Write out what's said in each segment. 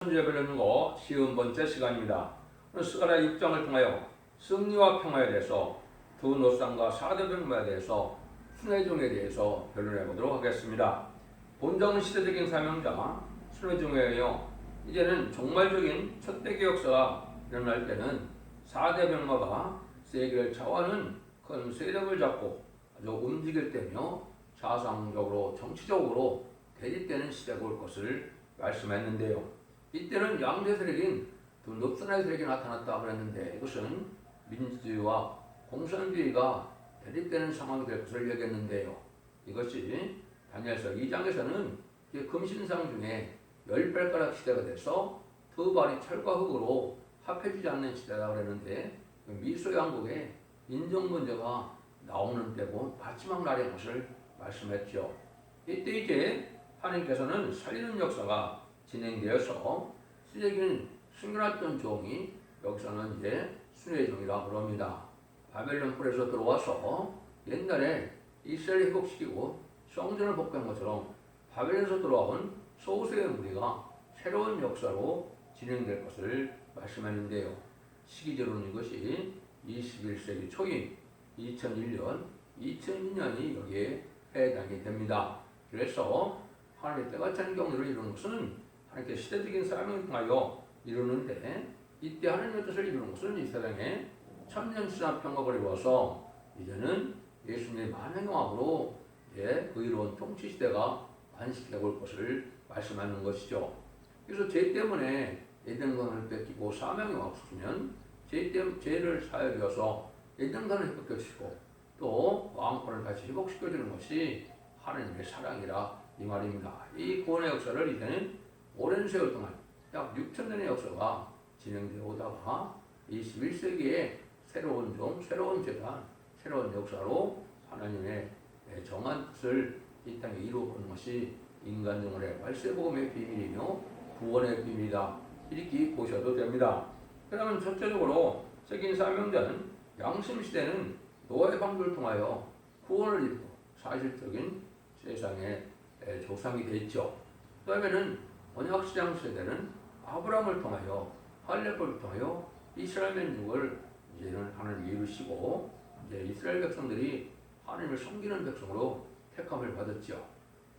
문제 배우는 거 쉬운 번째 시간입니다. 오늘 스가랴 6장을 통하여 승리와 평화에 대해서 두 노상과 4대 병마에 대해서 순회종에 대해서 변론해 보도록 하겠습니다. 본정은 시대적인 사명자 순회종이에요. 이제는 종말적인 첫대기 역사가 일어날 때는 4대 병마가 세계를 좌우하는 큰 세력을 잡고 아주 움직일 때며 사상적으로 정치적으로 대립되는 시대가 올 것을 말씀했는데요. 이때는 양대 세력인 두 높선의 세력이 나타났다 그랬는데 이것은 민주주의와 공산주의가 대립되는 상황이 될 것을 얘기했는데요. 이것이 다니엘서 2장에서는 금신상 중에 10발가락 시대가 돼서 두 발이 철과 흙으로 합해지지 않는 시대다 그랬는데 미소양국의 인종 문제가 나오는 때고 마지막 날의 것을 말씀했죠. 이때 이제 하나님께서는 살리는 역사가 진행되어서 시대기는 숨겨놨던 종이 여기서는 이제 순회종이라고 그럽니다. 바벨론 굴에서 들어와서 옛날에 이스라엘 회복시키고 성전을 복구한 것처럼 바벨론에서 들어온 소수의 무리가 새로운 역사로 진행될 것을 말씀했는데요. 시기적으로는 이것이 21세기 초인 2001년, 2002년이 여기에 해당이 됩니다. 그래서 하나님의 때가 찬 경륜을 이루는 것은 하나님께 시대적인 사명을 통하여 이루는데 이때 하나님의 뜻을 이루는 것은 이 세상에 천년치나 평화가 이루어서 이제는 예수님의 만행왕으로 의로운 통치 시대가 완식되고 올 것을 말씀하는 것이죠. 그래서 죄 때문에 에덴강을 뺏기고 사명이 없으면 죄를 사여되어서 에덴강을 회복시키고 또 왕권을 다시 회복시켜주는 것이 하나님의 사랑이라 이 말입니다. 이 구원의 역사를 이제는 오랜 세월 동안 약 6,000년의 역사가 진행되어 오다가 21세기에 새로운 종, 새로운 재단, 새로운 역사로 하나님의 정한 뜻을 이 땅에 이루어보는 것이 인간종의 말세복음의 비밀이며 구원의 비밀이다. 이렇게 보셔도 됩니다. 그러면 첫째적으로 책임 사명자는 양심시대는 노아의 방주를 통하여 구원을 이루고 사실적인 세상의 조상이 됐죠. 그 다음에는 언약시장 세대는 아브라함을 통하여 할례법을 통하여 이스라엘 민족을 이제는 하나님이 이루시고 이제 이스라엘 백성들이 하나님을 섬기는 백성으로 택함을 받았죠.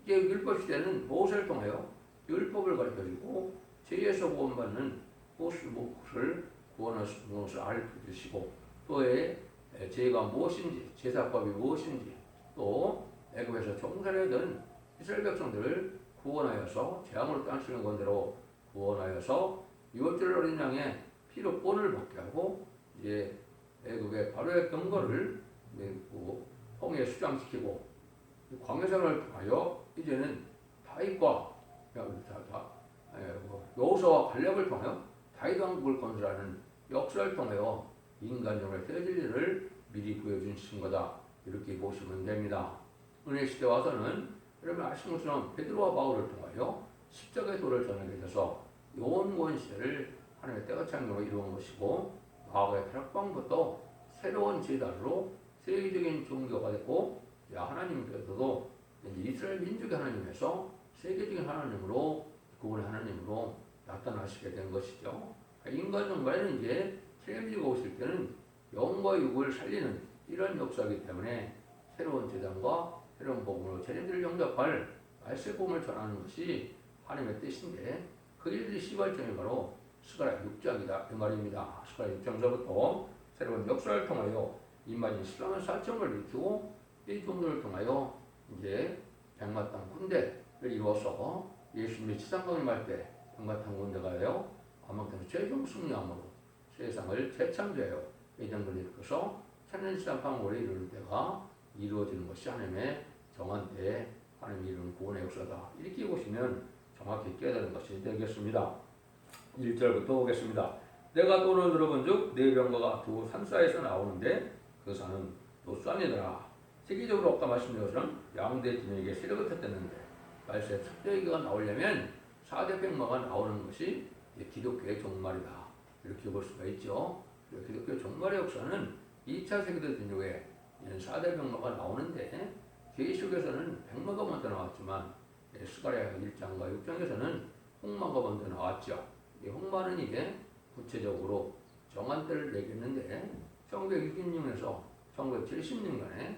이제 율법 시대는 모세를 통하여 율법을 가르쳐주고 죄에서 구원받는 것을 구원하시는 것을 알려주시고 또의 죄가 무엇인지 제사법이 무엇인지 또 애굽에서 종살이하던 이스라엘 백성들을 구원하여서 재앙으로 땅치는 건대로 구원하여서 유월절 어린 양의 피로 본을 받게 하고 이제 애굽의 바로의 경거를 홍해에 수장시키고 광야생활을 통하여 이제는 다윗과 여호수아와 갈렙을 통하여 다윗 왕국을 건설하는 역사를 통하여 인간적으로 새 진리를 미리 보여주신 거다. 이렇게 보시면 됩니다. 은혜 시대 와서는 여러분 아시는 것처럼 베드로와 바울을 통하여 십자가의 도를 전하게 돼서 영원권 시대를 하나님의 때가 창조로 이루은 것이고 과거의 타락방부터 새로운 제단으로 세계적인 종교가 됐고 하나님께서도 이스라엘 민족의 하나님에서 세계적인 하나님으로 그분의 하나님으로 나타나시게 된 것이죠. 인간 정말은 이제 세계민족이 오실 때는 영과 육을 살리는 이런 역사이기 때문에 새로운 제단과 새로운 복음으로 재림들을 영접할 말세복음을 전하는 것이 하나님의 뜻인데 그 일들이 시발점이 바로 스가랴 6장이다 그 말입니다. 스가랴 6장서부터 새로운 역사를 통하여 임마진 신랑은 살점을 일으키고 이 종들을 통하여 이제 백마땅 군대를 이루어서 예수님이 지상강림할 때 백마땅 군대가요 아무튼 최종 승리함으로 세상을 재창조하여 예정을 일으켜서 천년시장 방울을 이루는 때가 이루어지는 것이 하나님의 정한 때에 하나님이 이루는 구원의 역사다. 이렇게 보시면 정확히 깨달은 것이 되겠습니다. 1절부터 보겠습니다. 내가 또를 들어본 즉 네 병거가 두 산사에서 나오는데 그 산은 노산이더라. 세계적으로 없다 말씀드린 것처럼 양대 진영에게 세력을 탔댔는데 말세 첫대기가 나오려면 4대 병마가 나오는 것이 기독교의 종말이다. 이렇게 볼 수가 있죠. 기독교의 종말의 역사는 2차 세계대전 이후에 4대 병마가 나오는데 계시록에서는 백마가 먼저 나왔지만 스가랴 1장과 6장에서는 홍마가 먼저 나왔죠. 이 홍마는 이게 구체적으로 정한때를 얘기했는데 1966년에서 1970년간에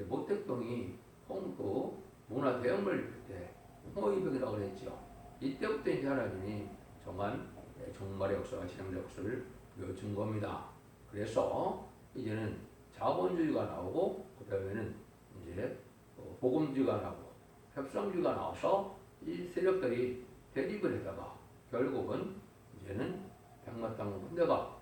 모택동이 홍도 문화 대혁명을 일으킬 때 홍어이병이라고 그랬죠. 이때부터 이제 하나님이 정한 종말의 역사가 진행된 역사를 보여준 겁니다. 그래서 이제는 자본주의가 나오고 그 다음에는 이제 복음주의가 나오고 협상주의가 나와서 이 세력들이 대립을 하다가 결국은 이제는 백마땅 군대가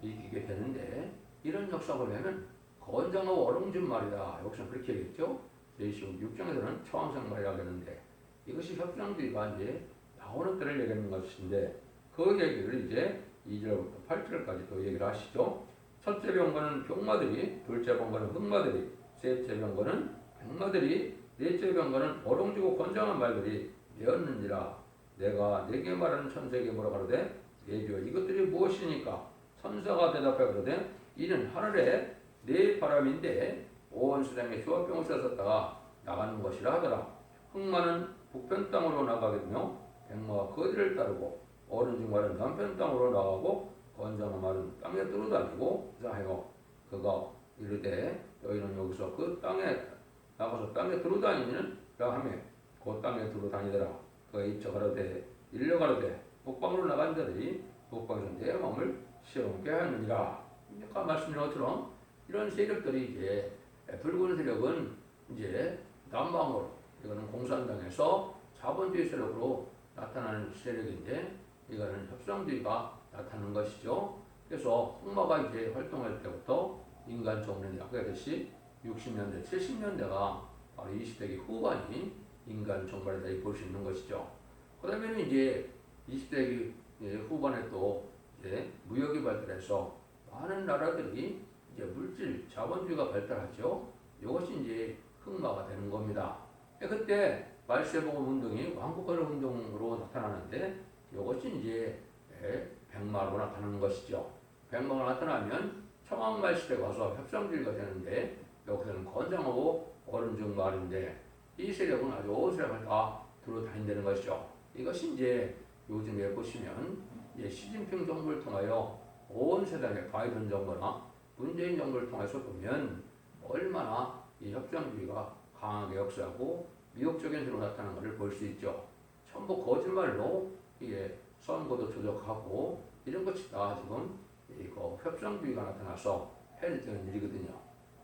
이기게 되는데 이런 역사를 보면 건장하고 어롱진 말이다. 여기서는 그렇게 얘기했죠. 제26장에서는 처왕성 말이라고 했는데 이것이 협상주의가 이제 나오는 때를 얘기하는 것인데 그 얘기를 이제 2절부터 8절까지 또 얘기를 하시죠. 첫째 병거는 병마들이, 둘째 병거는 흑마들이, 셋째 병거는 백마들이, 넷째 병거는 어롱지고 건장한 말들이 되었는지라. 내가 네게 말하는 천사에게 뭐라 가로되 내주어 이것들이 무엇이니까? 천사가 대답하여 가로되 이는 하늘에 네 바람인데 온 세상에 조합병을 쐈었다가 나가는 것이라 하더라. 흑마는 북편 땅으로 나가겠며 백마가 그 뒤를 따르고 어른중 말은 남편 땅으로 나가고 건장한 말은 땅에 뚫어다니고 하여 그가 이르되 너희는 여기서 그 땅에 나가서 땅에 들어다니는 라 하며 그 땅에 들어다니더라. 그가 입쳐 가로되 일러 가로되 북방으로 나간 자들이 북방에서 내 마음을 시험케 하느니라. 아까 말씀드린 것처럼 이런 세력들이 이제 붉은 세력은 이제 남방으로 이거는 공산당에서 자본주의 세력으로 나타나는 세력인데 이거는 협상주의가 나타나는 것이죠. 그래서 홍마가 이제 활동할 때부터 인간 정론이 아까 했듯이 60년대, 70년대가 바로 20세기 후반이 인간 정발이다 볼 수 있는 것이죠. 그 다음에는 이제 20세기 후반에 또 이제 무역이 발달해서 많은 나라들이 이제 물질, 자본주의가 발달하죠. 이것이 이제 흑마가 되는 겁니다. 그때 말세복음 운동이 왕국화를 운동으로 나타나는데 이것이 이제 백마로 나타나는 것이죠. 백마가 나타나면 청왕말 시대에 와서 협상주의가 되는데 여기서는 건장하고 어른중 말인데 이 세력은 아주 온 세력을 다 들어다닌다는 것이죠. 이것이 이제 요즘에 보시면 이제 시진핑 정부를 통하여 온 세상에 바이든 정부나 문재인 정부를 통해서 보면 얼마나 이 협상주의가 강하게 역사하고 미혹적인 식으로 나타나는 것을 볼 수 있죠. 전부 거짓말로 이게 선거도 조작하고 이런 것이 다 지금 이거 협상주의가 나타나서 해내는 일이거든요.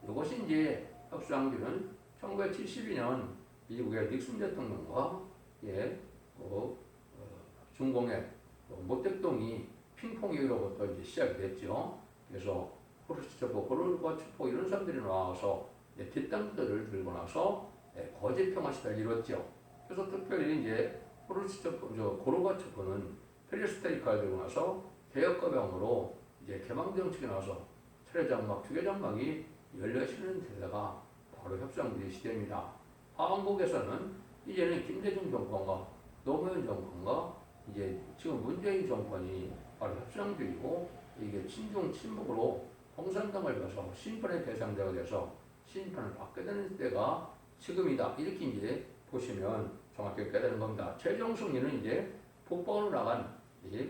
이것이 이제 협상주의는 1972년 미국의 닉슨 대통령과 중공의 모택동이 핑퐁 이후로부터 이제 시작이 됐죠. 그래서 호르츠초프, 고르바초프 이런 사람들이 나와서 뒷담들을 들고 나서 거짓 평화 시대를 이뤘죠. 그래서 특별히 이제 고르바초프는 페리스테이카를 들고 나서 개혁거병으로 이제 개방 정책이 나와서 철회장막, 투개장막이 열려지는 데다가 바로 협상주의 시대입니다. 한국에서는 이제는 김대중 정권과 노무현 정권과 이제 지금 문재인 정권이 바로 협상주의고 이게 친중 친북으로 공산당을 가서 심판의 대상자가 돼서 심판을 받게 되는 때가 지금이다. 이렇게 이제 보시면 정확히 깨달은 겁니다. 최종 승리는 이제 북방으로 나간 이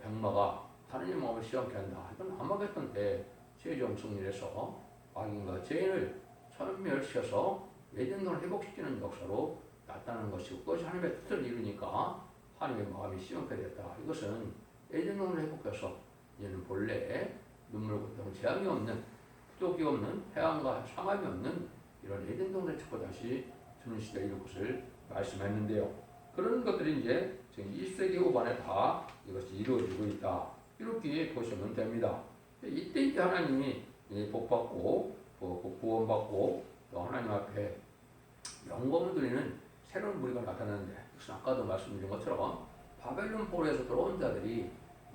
백마가 하느님 마음을 시험케 한다. 이건 아마겟돈 때 최종 승리해서 악인과 죄인을 천멸시켜서 예전을 회복시키는 역사로 나타나는 것이고 그것이 하나님의 뜻을 이루니까 하나님의 마음이 시험케 됐다. 이것은 예전을 회복해서 이제는 본래 눈물 고통 재앙이 없는 부족이 없는 해안과 상함이 없는 이런 예전동네 축구 다시 주는 시대에 이룰 것을 말씀했는데요. 그런 것들이 이제 지금 20세기 후반에 다 이것이 이루어지고 있다. 이렇게 보시면 됩니다. 이때 이제 하나님이 복받고 구원받고 또 하나님 앞에 영광을 드리는 새로운 무리가 나타나는데 그것은 아까도 말씀드린 것처럼 바벨론 포로에서 들어온 자들이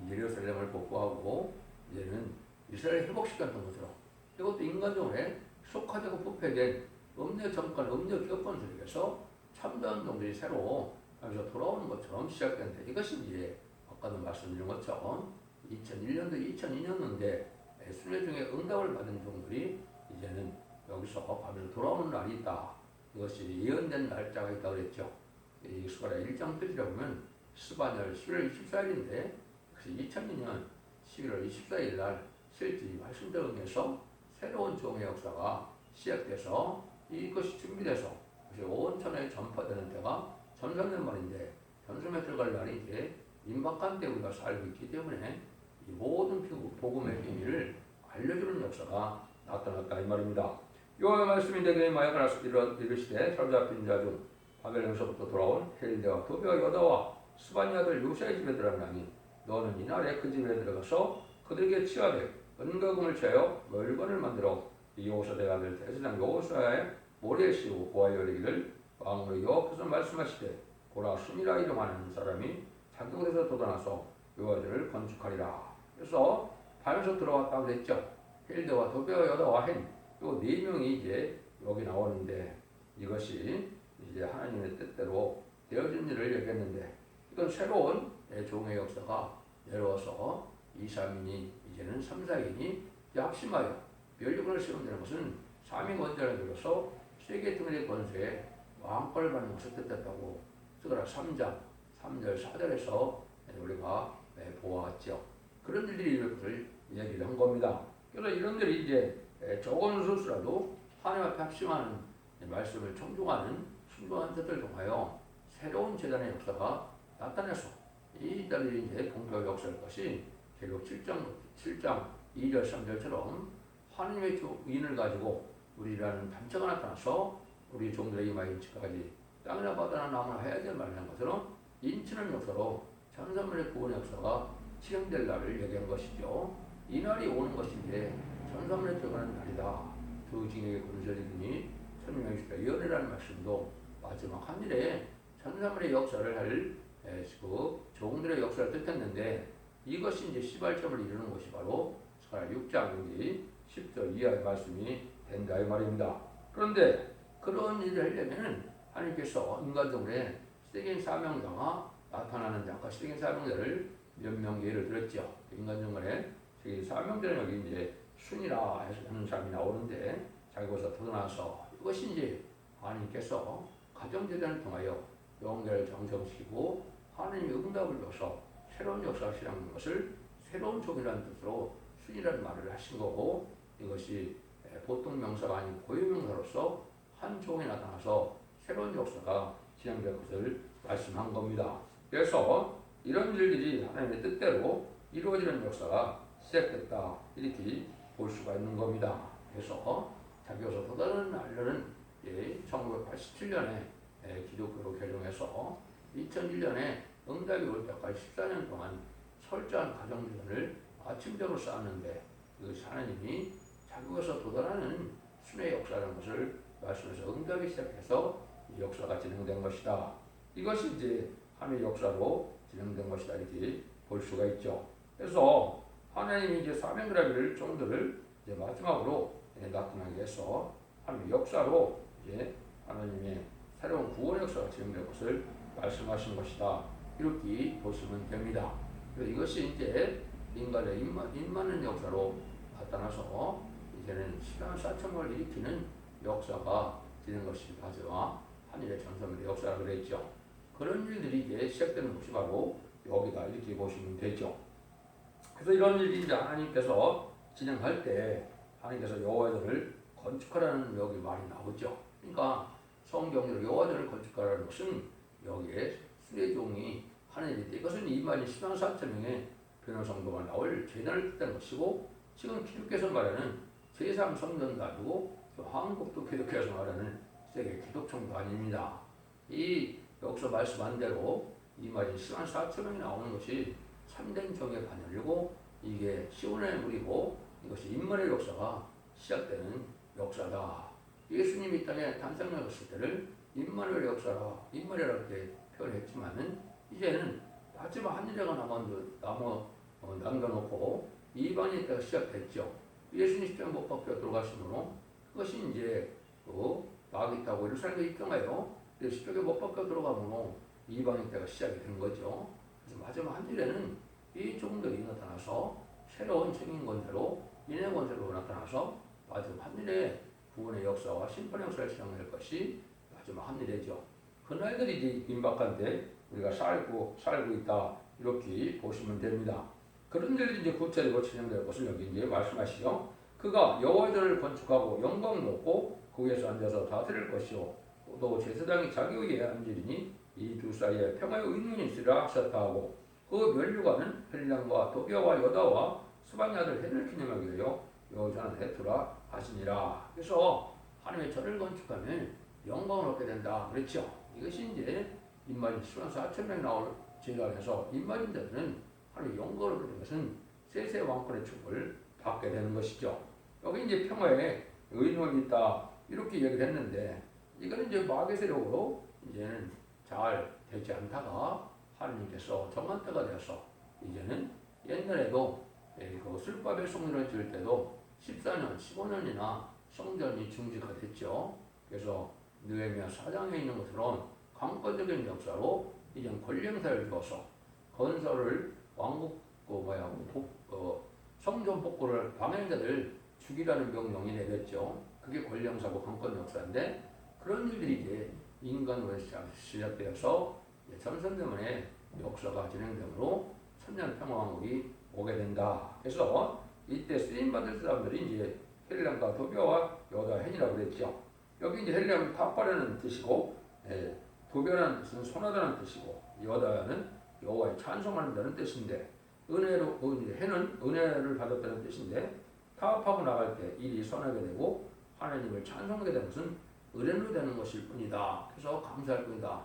예루살렘을 복구하고 이제는 이스라엘 회복시켰던 것처럼 이것도 인간적으로 속화되고 부패된 음녀 정권, 음녀 기업권들에게서 참전동들이 새로 여기서 돌아오는 것처럼 시작된다. 이것이 이제 아까도 말씀드린 것처럼 2001년도, 2002년도인데 순회 중에 응답을 받은 종들이 이제는 여기서 바벨로 돌아오는 날이 있다. 이것이 예언된 날짜가 있다고 그랬죠. 이 스가랴 1장 표지를 보면 스바냐를 11월 24일인데 그래서 2002년 11월 24일 날 실제 말씀대로 응해서 새로운 종의 역사가 시작돼서 이것이 준비돼서 온 천하에 전파되는 때가 전성년 말인데 전성에 들어갈 날이 이제 임박한 때 우리가 살고 있기 때문에 이 모든 복음의 비밀을 알려주는 역사가 나타났다 이 말입니다. 요 말씀이 내게 마야가라서 이르시되 사로잡힌 자 중 바벨론에서부터 돌아온 헬대와 도베와 여다와 스바냐 아들 요새의 집에 들어가니 너는 이날에 그 집에 들어가서 그들에게 취하되 은거금을 채워 물건을 만들어 여호사의 아들 대제사장 여호사의 모래에 씌우고 고하여 이르기를 왕으로 여호와께서 말씀하시되 보라 순이라 이름하는 사람이 자기 곳에서 돋아나서 여호와를 건축하리라. 그래서 밤에서 들어왔다고 그랬죠. 헬대와 도베와 여다와 헨 요 네 명이 이제 여기 나오는데 이것이 이제 하나님의 뜻대로 되어진 일을 얘기했는데 이건 새로운 종의 역사가 내려와서 2, 3인이 이제는 3, 4인이 합심하여 멸류관을 세운다는 것은 삼위 원자를 들어서 세계 등의 권세에 왕권을 받는 것을 뜻했다고 스가랴 3장 3절 4절에서 우리가 보았죠. 그런 일들이 이럴 것을 얘기를 한 겁니다. 그래서 이런 일이 이제 적은 수수라도 하나님 앞에 합심하는 말씀을 청중하는 순종한 자들 통하여 새로운 재단의 역사가 나타나서 이 자들이 이제 본격 역사일 것이 계속 7장 2절 3절처럼 하나님의 인을 가지고 우리라는 단체가 나타나서 우리 종들의 이마에 인치까지 땅이나 바다나 나무나 해야 될 말이라는 것처럼 인치는 역사로 천사문의 구원 역사가 실행될 날을 얘기한 것이죠. 이 날이 오는 것이 이제 천사문에 들어가는 날이다. 두 징역의 군설이니 천명의 예언이라는 말씀도 마지막 한 일에 천사문의 역사를 할 그 종들의 역사를 뜻했는데 이것이 이제 시발점을 이루는 것이 바로 스가랴 6장 10절 이하의 말씀이 된다 이 말입니다. 그런데 그런 일을 하려면 하나님께서 인간적으로 시대적인 사명자가 나타나는데 아까 시대적인 사명자를 몇 명 예를 들었죠. 인간적으로의 사명자는 여기 이제 순이라 해서 하는 사람이 나오는데 자기 곳에서 드러나서 이것이 이제 하나님께서 가정재단을 통하여 영계를 정정시키고 하나님의 응답을 줘서 새로운 역사를 실행하는 것을 새로운 종이라는 뜻으로 순이라는 말을 하신 거고 이것이 보통 명사가 아닌 고유명사로서 한 종이 나타나서 새로운 역사가 진행될 것을 말씀한 겁니다. 그래서 이런 일들이 하나님의 뜻대로 이루어지는 역사가 시작됐다 이렇게 볼 수가 있는 겁니다. 그래서 자기로서 또 다른 알려는 1987년에 기독교로 개종해서 2001년에 응답이 올 때까지 14년 동안 철저한 가정주의를 아침적으로 쌓았는데 그것이 하나님이 자기에서 도달하는 순회 역사라는 것을 말씀해서 응답이 시작해서 이 역사가 진행된 것이다. 이것이 이제 하나님의 역사로 진행된 것이다 이렇게 볼 수가 있죠. 그래서 하나님이 이제 사명그라비를 종들을 이제 마지막으로 나타나게 해서 하나님의 역사로 이제 하나님의 새로운 구원 역사가 진행될 것을 말씀하신 것이다. 이렇게 보시면 됩니다. 그래서 이것이 이제 인간의 임하는 역사로 나타나서 이제는 시간 4천을 일으키는 역사가 되는 것이 마지막 한일의 전성의 역사라고 그랬죠. 그런 일들이 이제 시작되는 것이 바로 여기다 이렇게 보시면 되죠. 그래서 이런 일이 이제 하나님께서 진행할 때 하나님께서 여호와전을 건축하라는 여기 말이 나오죠. 그러니까 성경으로 여호와전을 건축하라는 것은 여기에 수레종이 하나님이 이것은 이만희 10만 4천 명의 변호성도가 나올 재단을 뜻하는 것이고 지금 기독교에서 말하는 제3성전 가지고 한국도 기독교에서 말하는 세계 기독총도 아닙니다. 이 여기서 말씀한 대로 이만희 10만 4천 명이 나오는 것이 참된 정의 반열이고 이게 시온의 물이고 이것이 인문의 역사가 시작되는 역사다. 예수님이 이 땅에 탄생하셨을 때를 임마누엘 역사라 임마누엘이라고 이렇게 표현했지만은 이제는 마지막 한 일회가 남겨놓고 이방인 때가 시작됐죠. 예수님 십자가에 못 박혀 들어가시므로 그것이 이제 마귀 타고 예루살렘에 입성하여 십자가에 못 박혀 들어가므로 이방인 때가 시작이 된 거죠. 그래서 마지막 한 일에는 이 종들이 나타나서 새로운 증인 권세로 인의 권세로 나타나서 마지막 한 일에 구원의 역사와 심판의 역사를 실행할 것이 마지막 한 일이죠. 그날들이 이제 임박한데 우리가 살고 있다 이렇게 보시면 됩니다. 그런 일들이 이제 구체적으로 진행될 것을 여기 이제 말씀하시죠. 그가 여호와의 전을 건축하고 영광 높고 거기에서 앉아서 다스릴 것이요 또 제사장이 자기 위에 앉으리니 이 두 사이에 평화의 의논이 있으리라 하셨다 하고 그 면류관은 헬량과 도비아와 여다와 스바니 아들 헨을 기념하기 위하여 여호와는 헤투라 하시니라. 그래서 하나님의 전을 건축하면 영광을 얻게 된다 그랬죠. 이것이 이제 인마진 10만 4천 명이 나올 제단에서 인마진자들은 하나님의 영광을 얻게 된 것은 세세 왕권의 축복을 받게 되는 것이죠. 여기 이제 평화에 의논이 있다 이렇게 얘기를 했는데 이거는 이제 마귀의 세력으로 이제는 잘 되지 않다가 하나님께서 정한 때가 되어서 이제는 옛날에도 그 술밥의 성전을 지을 때도 14년, 15년이나 성전이 중지가 됐죠. 그래서 느헤미야 4장에 있는 것처럼 강권적인 역사로 이제 권력사를 주어서 건설을 왕국 성전 복구를 방해한 자들 죽이라는 명령이 내렸죠. 그게 권력사고 강권 역사인데 그런 일들이 이제 인간으로 시작되어서 전선대문의 역사가 진행되므로 천년 평화왕국이 오게 된다. 그래서 이때 쓰임받을 사람들이 이제 헬량과 도비아와 여다 헨이라고 그랬죠. 여기 이제 헬량은 탑바라는 뜻이고 도비아는 손하다는 뜻이고 여다는 여호와의 찬송한다는 뜻인데 은혜로 헨은 은혜를 받았다는 뜻인데 타협하고 나갈 때 일이 선하게 되고 하나님을 찬송하게 되는 것은 은혜로 되는 것일 뿐이다. 그래서 감사할 뿐이다.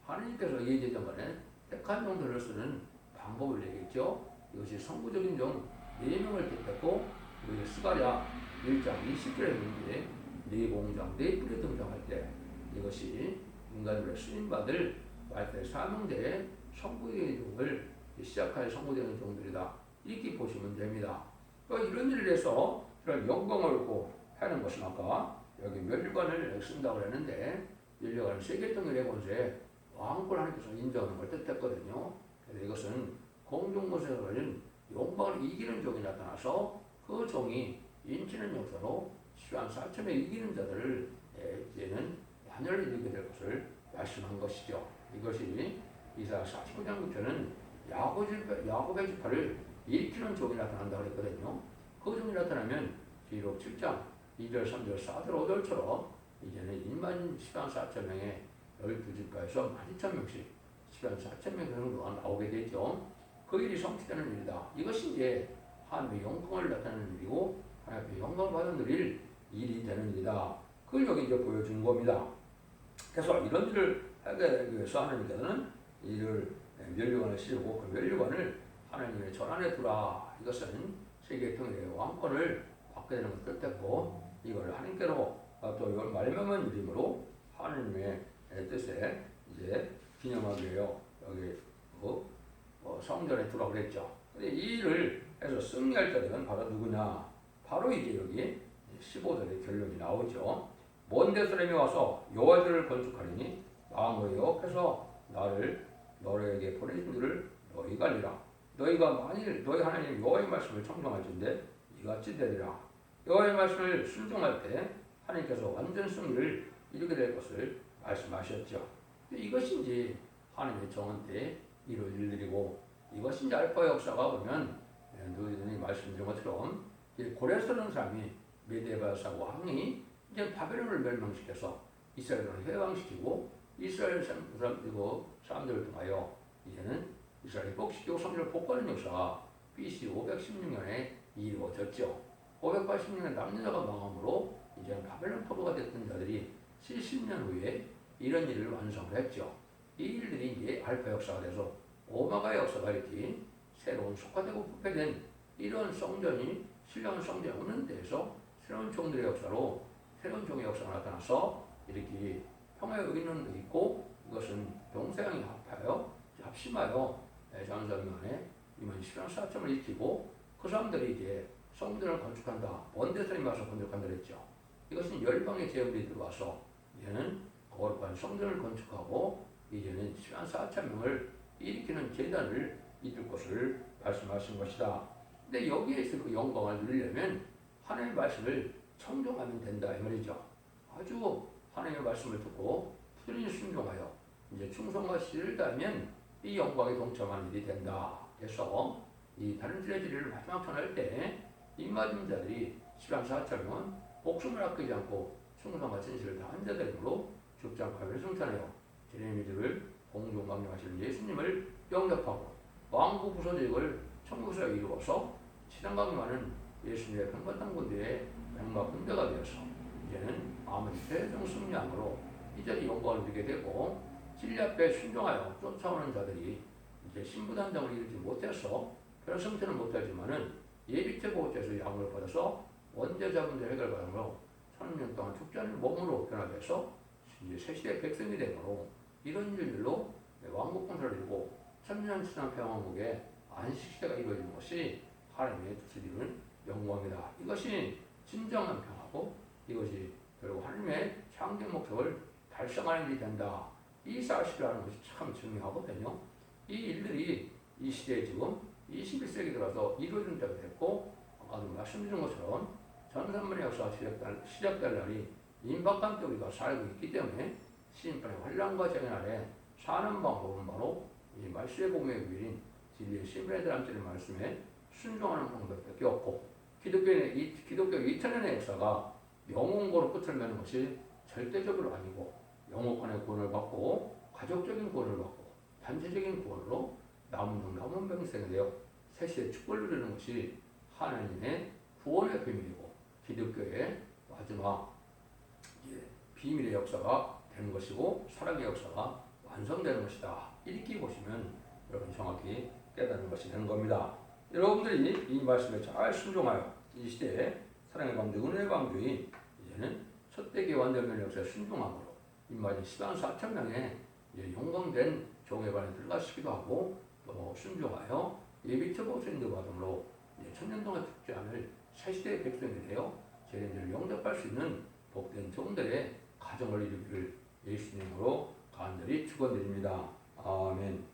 하나님께서 예제전간에 택한 종들을 쓰는 방법을 얘기했죠. 이것이 성부적인 종 4명을 택했고 우리 스가랴 1장 20절에 있는데 네 공장 네 뿔에 등장할 때 이것이 인간들의 쓰임받을 말대 사명제의 성부적인 종을 시작할 성부적인 종들이다. 이렇게 보시면 됩니다. 이런 일을 해서 이런 영광을 얻고 하는 것은 아까 여기 면류관을 쓴다고 했는데 면류관은 세계통일의 권세 왕권 하나님께서 인정하는 걸 뜻했거든요. 그래서 이것은 공중권세가 걸린 용방을 이기는 종이 나타나서 그 종이 인치는 역사로 10만 4천에 이기는 자들을 이제는 환멸을 이루게 될 것을 말씀한 것이죠. 이것이 이사야 49장 9절은 야곱의 지파를 일으키는 종이 나타난다고 했거든요. 그 종이 나타나면 기록 7장 2절, 3절, 4절, 5절처럼 이제는 1만 10만 4천 명의 12지파에서 12,000명씩 10만 4천 명 정도가 나오게 되죠. 그 일이 성취되는 일이다. 이것이 이제 하나님의 영광을 나타내는 일이고 하나님의 영광을 받아 누릴 일이 되는 일이다. 그걸 여기 이제 보여준 겁니다. 그래서 이런 일을 하기 위해서 하나님께서는 이를 면류관을 씌우고 그 면류관을 하나님의 전안에 두라. 이것은 세계 통일의 왕권을 받게 되는 것을 뜻했고 이걸 하나님께로 또 이걸 말명한 이름으로 하나님의 뜻에 이제 기념하기 위해요. 여기 성전에 두라 그랬죠. 근데 이 일을 해서 승리할 자들은 바로 누구냐? 바로 이제 여기 15절의 결론이 나오죠. 먼 데 사람이 와서 여호와의 전을 건축하리니 망하여 해서 나를 너에게 보내신 줄을 너희가 알리라. 너희가 만일 너희 하나님 여호와의 말씀을 청정할진대 이같이 되리라. 여호와의 말씀을 순종할 때 하나님께서 완전 승리를 이루게 될 것을 말씀하셨죠. 이것이 이제 하나님의 정한 때 이룰 일들이고 이것이 이제 알파 역사가 보면 너희들이 말씀드린 것처럼 고레스라는 사람이 메데바사 왕이 이제 바벨론을 멸망시켜서 이스라엘을 해방시키고 이스라엘 사람들을 통하여 이제는 이스라엘이 복시키고 성전을 복구하는 역사가 BC 516년에 이루어졌죠. 586년에 남유다가 망함으로 이제 바벨론 포로가 됐던 자들이 70년 후에 이런 일을 완성을 했죠. 이 일들이 이제 알파 역사가 돼서 오마가 역사가 이렇게 새로운 속화되고 부패된 이런 성전이 신령한 성전이 없는 데에서 새로운 종들의 역사로 새로운 종의 역사가 나타나서 이렇게 평화의 의미는 있고 이것은 동서양이 합심하여 장사명에 2만 10만 4천을 익히고 그 사람들이 이제 성전을 건축한다. 먼 데서 와서 건축한다 그랬죠. 이것은 열방의 제후들이 들어와서 이제는 거룩한 성전을 건축하고 이제는 10만 4천 명을 일으키는 재단을 이룰 것을 말씀하신 것이다. 근데 여기에서 그 영광을 누리려면 하나님의 말씀을 청종하면 된다 이 말이죠. 아주 하나님의 말씀을 듣고 부지런히 순종하여 이제 충성과 시를 다하면 이 영광에 동참하는 일이 된다. 그래서 이 다른 들의 진리를 마지막 전할 때 입맞은 자들이 14,000은 목숨을 아끼지 않고 충성과 진실을 다한 자들이므로 죽지 않고 하늘을 승천하여 제레미들을 공중 강림하시는 예수님을 영접하고 왕국 부서직을 천국에서 이루어서 치장 강림하는 예수님의 백만당 군대의 백마 군대가 되어서 이제는 아무리 최종 승리함으로 이제 영광을 누리게 되고 진리 앞에 순종하여 쫓아오는 자들이 이제 신부단장을 이루지 못해서 별승천은 못하지만은 예비체 보호자에서 약을 받아서 원죄 자문제 해결받으므로 1000년 동안 죽지 않는 몸으로 변화돼서 이제 새시대 백성이 되므로 이런 일들로 왕국 건설을 이루고 천년 지난 평화국의 안식시대가 이루어지는 것이 하나님의 뜻을 이루는 영광이다. 이것이 진정한 평화고 이것이 결국 하나님의 창조 목적을 달성하는 일이 된다. 이 사실을 하는 것이 참 중요하거든요. 이 일들이 이 시대에 지금 21세기 들어서 이루어진 때가 됐고 아까도 말씀드린 것처럼 전산문의 역사가 시작될 날이 임박한 때 우리가 살고 있기 때문에 시인판의 환란과 재난 아래 사는 방법은 바로 이 말씀의 복음의 위인 진리의 신분들한테는 말씀에 순종하는 방법밖에 없고 기독교의 2000년의 역사가 영혼고로 끝을 맺는 것이 절대적으로 아니고 영혼간의 구원을 받고 가족적인 구원을 받고 단체적인 구원으로 남은 병생이 되어 새시의 축복을 누리는 것이 하나님의 구원의 비밀이고 기독교의 마지막 비밀의 역사가 되는 것이고 사랑의 역사가 완성되는 것이다. 이렇게 보시면 여러분 정확히 깨닫는 것이 되는 겁니다. 여러분들이 이 말씀에 잘 순종하여 이 시대에 사랑의 방주, 은혜의 방주인 이제는 첫대기 완전면 역사에 순종함으로 입맞은 140,000명의 영광된 종회관에 들어가시기도 하고 또 순종하여 예비처 보수인도 받음으로 천년 동안 죽지 않을 새시대의 백성이 되어 제자들을 영접할 수 있는 복된 종들의 가정을 이루기를 예수님으로 간절히 축원드립니다. 아멘.